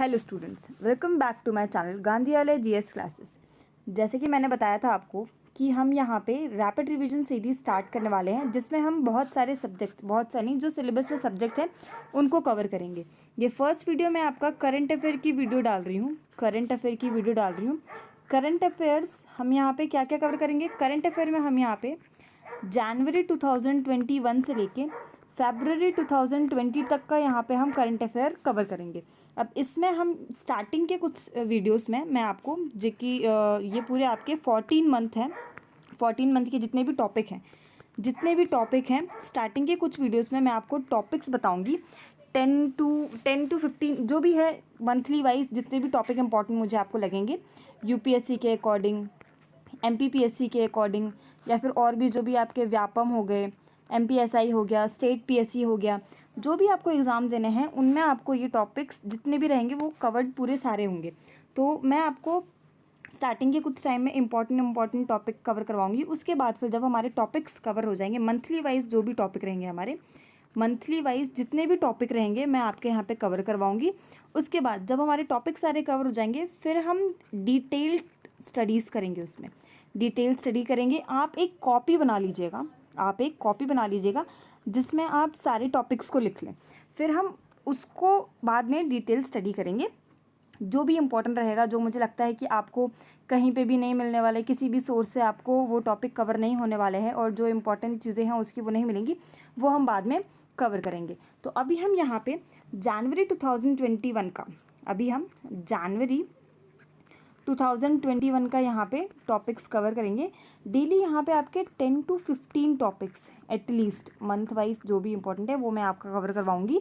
Hello students, welcome back to my channel गांधीवाला GS classes. जैसे कि मैंने बताया था आपको कि हम यहाँ पे रैपिड रिवीजन सीरीज स्टार्ट करने वाले हैं, जिसमें हम बहुत सारे सब्जेक्ट, बहुत सारी जो सिलेबस में सब्जेक्ट हैं उनको कवर करेंगे। ये फर्स्ट वीडियो मैं आपका करंट अफेयर की वीडियो डाल रही हूँ। करंट अफेयर्स हम यहाँ पे क्या क्या कवर करेंगे? करंट अफेयर में हम यहाँ पे जनवरी 2021 से लेके फरवरी 2020 तक का यहाँ पे हम करंट अफेयर कवर करेंगे। अब इसमें हम स्टार्टिंग के कुछ वीडियोस में मैं आपको जो कि ये पूरे आपके 14 मंथ हैं, 14 मंथ के जितने भी टॉपिक हैं स्टार्टिंग के कुछ वीडियोस में मैं आपको टॉपिक्स बताऊंगी। 10 to 15 जो भी है मंथली वाइज जितने भी टॉपिक इंपॉर्टेंट मुझे आपको लगेंगे, यूपीएससी के अकॉर्डिंग, एमपीपीएससी के अकॉर्डिंग, या फिर और भी जो भी आपके व्यापम हो गए, एमपीएसआई हो गया, स्टेट पीएससी हो गया, जो भी आपको एग्ज़ाम देने हैं उनमें आपको ये टॉपिक्स जितने भी रहेंगे वो कवर्ड पूरे सारे होंगे। तो मैं आपको स्टार्टिंग के कुछ टाइम में इंपॉर्टेंट टॉपिक कवर करवाऊंगी। उसके बाद फिर जब हमारे टॉपिक्स कवर हो जाएंगे, मंथली वाइज जो भी टॉपिक रहेंगे हमारे, मंथली वाइज जितने भी टॉपिक रहेंगे मैं आपके यहाँ पे कवर करवाऊंगी। उसके बाद जब हमारे टॉपिक सारे कवर हो जाएंगे फिर हम डिटेल्ड स्टडीज़ करेंगे, उसमें डिटेल स्टडी करेंगे। आप एक कॉपी बना लीजिएगा जिसमें आप सारे टॉपिक्स को लिख लें। फिर हम उसको बाद में डिटेल स्टडी करेंगे। जो भी इम्पोर्टेंट रहेगा, जो मुझे लगता है कि आपको कहीं पे भी नहीं मिलने वाला है, किसी भी सोर्स से आपको वो टॉपिक कवर नहीं होने वाले हैं और जो इम्पोर्टेंट चीज़ें हैं उसकी वो नहीं मिलेंगी, वो हम बाद में कवर करेंगे। तो अभी हम यहाँ पे जनवरी 2021 का, अभी हम जनवरी 2021 का यहाँ पे टॉपिक्स कवर करेंगे। डेली यहाँ पे आपके 10 to 15 topics at least month wise जो भी इंपॉर्टेंट है वो मैं आपका कवर करवाऊँगी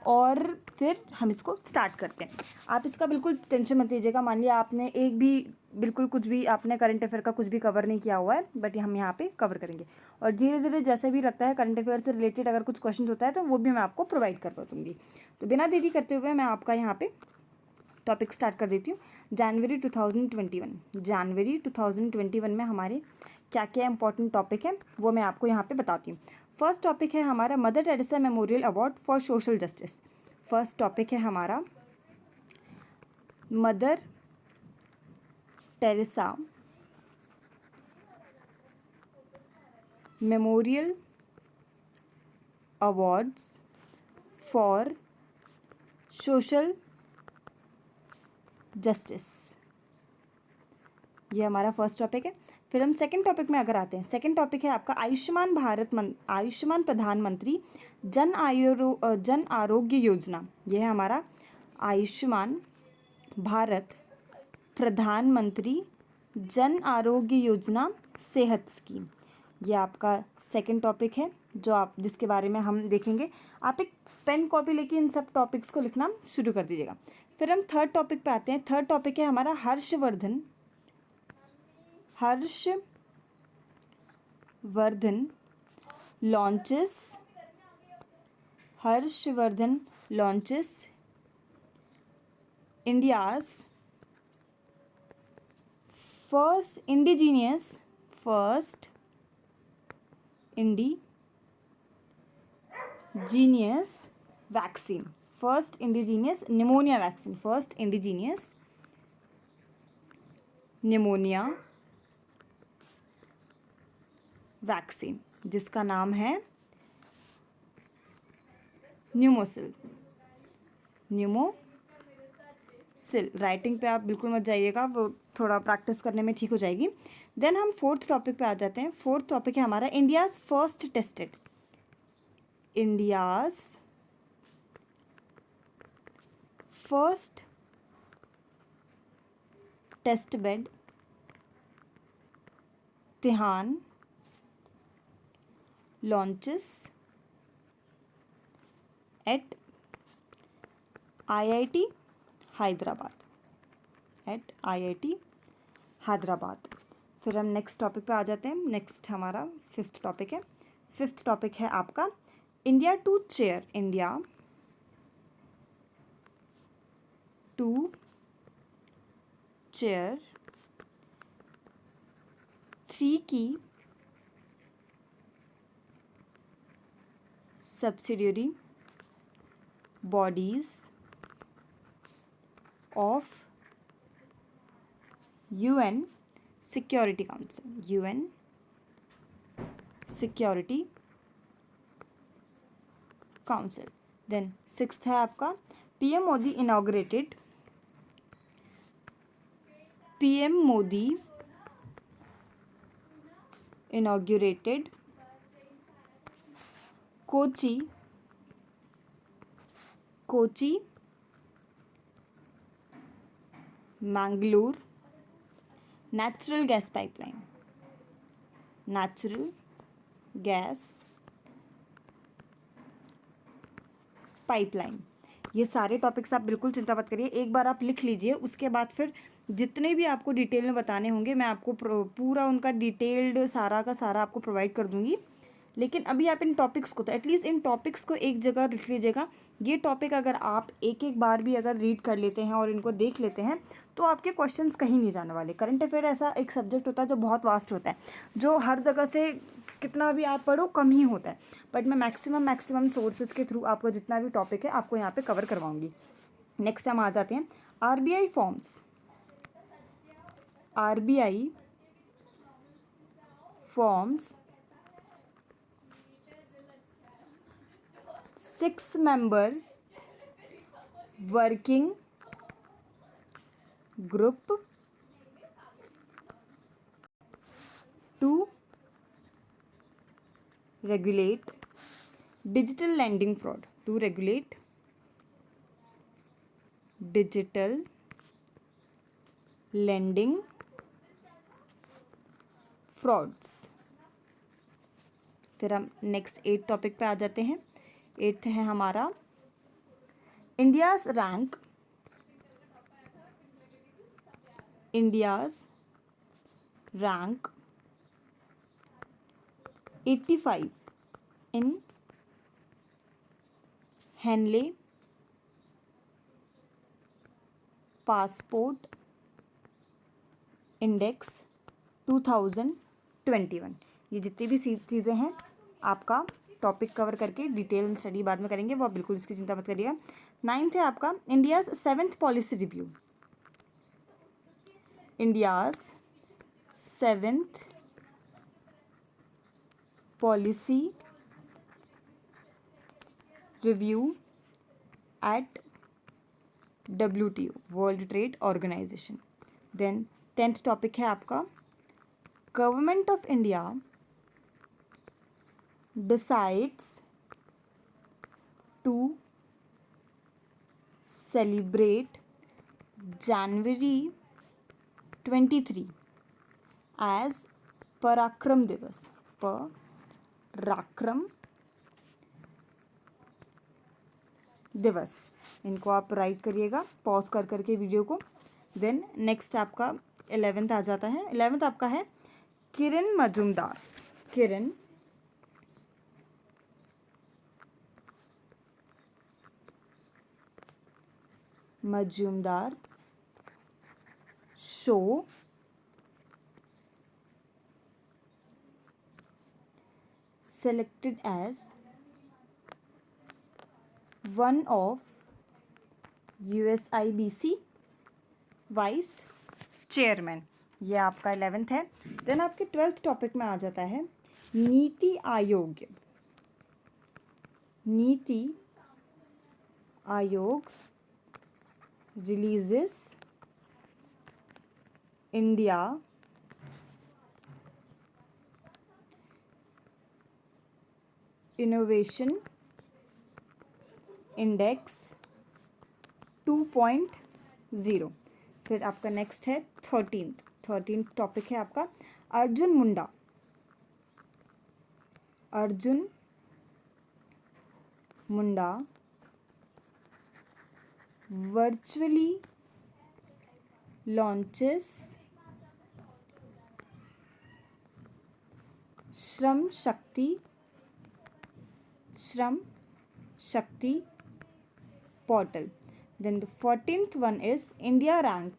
और फिर हम इसको स्टार्ट करते हैं। आप इसका बिल्कुल टेंशन मत लीजिएगा। मान लिया आपने एक भी बिल्कुल कुछ भी आपने करंट अफेयर का कुछ भी कवर नहीं किया हुआ है, बट हम यहाँ पे कवर करेंगे और धीरे धीरे जैसे भी लगता है करंट अफेयर से रिलेटेड अगर कुछ क्वेश्चन होता है तो वो भी मैं आपको प्रोवाइड करवा दूँगी। तो बिना देरी करते हुए मैं आपका यहाँ पे टॉपिक स्टार्ट कर देती हूँ। जनवरी 2021 में हमारे क्या क्या इंपॉर्टेंट टॉपिक है वो मैं आपको यहाँ पे बताती हूँ। फर्स्ट टॉपिक है हमारा mother Teresa memorial award for social justice. First topic है हमारा mother Teresa memorial awards for social justice, ये हमारा फर्स्ट टॉपिक है। फिर हम सेकंड टॉपिक में अगर आते हैं, सेकंड टॉपिक है आपका आयुष्मान प्रधानमंत्री जन आरोग्य योजना। ये है हमारा आयुष्मान भारत प्रधानमंत्री जन आरोग्य योजना सेहत स्कीम। ये आपका सेकंड टॉपिक है जो आप जिसके बारे में हम देखेंगे। आप एक पेन कॉपी लेके इन सब टॉपिक्स को लिखना शुरू कर दीजिएगा। फिर हम थर्ड टॉपिक पे आते हैं। थर्ड टॉपिक है हमारा Harshvardhan launches India's first indigenous vaccine, first indigenous pneumonia vaccine, जिसका नाम है न्यूमोसिल। राइटिंग पे आप बिल्कुल मत जाइएगा, वो थोड़ा प्रैक्टिस करने में ठीक हो जाएगी। देन हम फोर्थ टॉपिक पे आ जाते हैं। फोर्थ टॉपिक है हमारा India's first test bed TiHAN launches at IIT Hyderabad. फिर हम नेक्स्ट टॉपिक पे आ जाते हैं। नेक्स्ट हमारा फिफ्थ टॉपिक है आपका इंडिया टू चेयर 3 की subsidiary bodies of UN Security Council, UN Security Council. Then sixth है आपका PM Modi inaugurated Kochi Mangalore natural gas pipeline. ये सारे टॉपिक्स आप बिल्कुल चिंता मत करिए, एक बार आप लिख लीजिए, उसके बाद फिर जितने भी आपको डिटेल में बताने होंगे मैं आपको पूरा उनका डिटेल्ड सारा का सारा आपको प्रोवाइड कर दूंगी। लेकिन अभी आप इन टॉपिक्स को तो एटलीस्ट इन टॉपिक्स को एक जगह लिख लीजिएगा। ये टॉपिक अगर आप एक एक बार भी अगर रीड कर लेते हैं और इनको देख लेते हैं तो आपके क्वेश्चंस कहीं नहीं जाने वाले। करंट अफेयर ऐसा एक सब्जेक्ट होता है जो बहुत वास्ट होता है, जो हर जगह से कितना भी आप पढ़ो कम ही होता है, बट मैं मैक्सिमम सोर्सेज के थ्रू आपको जितना भी टॉपिक है आपको यहाँ पे कवर करवाऊंगी। नेक्स्ट हम आ जाते हैं RBI forms 6-member working group to regulate digital lending fraud, frauds। फिर हम नेक्स्ट 8 टॉपिक पे आ जाते हैं। 8th है हमारा इंडियाज़ रैंक 85 इन हेनले पासपोर्ट इंडेक्स 2021। ये जितनी भी चीज़ें हैं आपका टॉपिक कवर करके डिटेल स्टडी बाद में करेंगे, वो आप बिल्कुल इसकी चिंता मत करिएगा। 9th है आपका India's 7th policy review, India's 7th policy review at WTO, World Trade Organization. Then 10th topic है आपका government of India decides to celebrate January 23 as पराक्रम दिवस। इनको आप राइट करिएगा पॉज कर करके वीडियो को। देन नेक्स्ट आपका 11th आ जाता है। 11th आपका है Kiran Mazumdar Shaw selected as one of USIBC vice chairman. ये आपका 11th है। देन आपके 12th टॉपिक में आ जाता है NITI Aayog releases India innovation index 2.0। फिर आपका नेक्स्ट है 13th टॉपिक है आपका Arjun Munda virtually launches Shram Shakti portal. Then the 14th one is India rank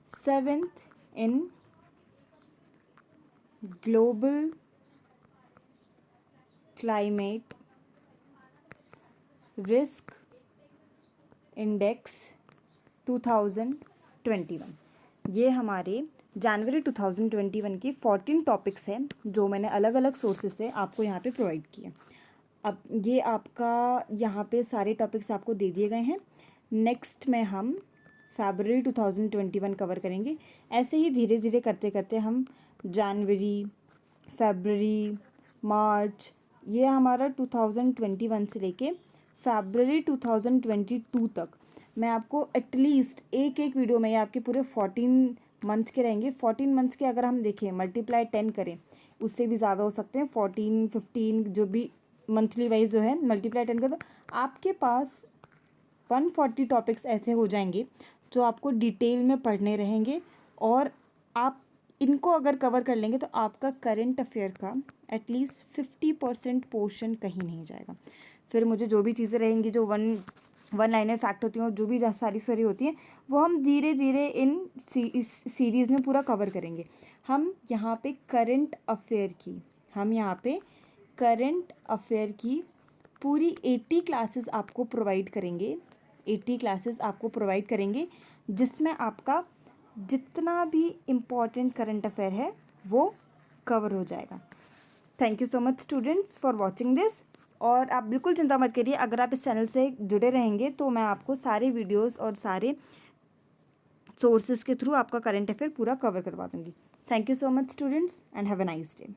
7th in global climate risk index 2021। ये हमारे जनवरी 2021 की 14 टॉपिक्स हैं जो मैंने अलग अलग सोर्सेज से आपको यहाँ पे प्रोवाइड किए। अब ये आपका यहाँ पे सारे टॉपिक्स आपको दे दिए गए हैं। नेक्स्ट में हम फरवरी 2021 कवर करेंगे। ऐसे ही धीरे धीरे करते करते हम जनवरी, फरवरी, मार्च, ये हमारा 2021 से लेके फरवरी 2022 तक मैं आपको एटलीस्ट एक एक वीडियो में, ये आपके पूरे 14 मंथ के रहेंगे। 14 मंथ्स के अगर हम देखें मल्टीप्लाई 10 करें, उससे भी ज़्यादा हो सकते हैं, 14, 15 जो भी मंथली वाइज जो है मल्टीप्लाई 10 करें तो आपके पास 140 टॉपिक्स ऐसे हो जाएंगे जो आपको डिटेल में पढ़ने रहेंगे। और आप इनको अगर कवर कर लेंगे तो आपका करंट अफेयर का एटलीस्ट 50% पोर्शन कहीं नहीं जाएगा। फिर मुझे जो भी चीज़ें रहेंगी जो वन लाइनर फैक्ट होती हैं और जो भी सारी होती हैं वो हम धीरे धीरे इस सीरीज़ में पूरा कवर करेंगे। हम यहाँ पे करंट अफेयर की पूरी 80 क्लासेस आपको प्रोवाइड करेंगे। 80 क्लासेस आपको प्रोवाइड करेंगे जिसमें आपका जितना भी इम्पॉर्टेंट करंट अफेयर है वो कवर हो जाएगा। Thank you so much students for watching this. और आप बिल्कुल चिंता मत करिए, अगर आप इस चैनल से जुड़े रहेंगे तो मैं आपको सारे वीडियोस और सारे सोर्सेज के थ्रू आपका करंट अफेयर पूरा कवर करवा दूँगी। Thank you so much students and have a nice day.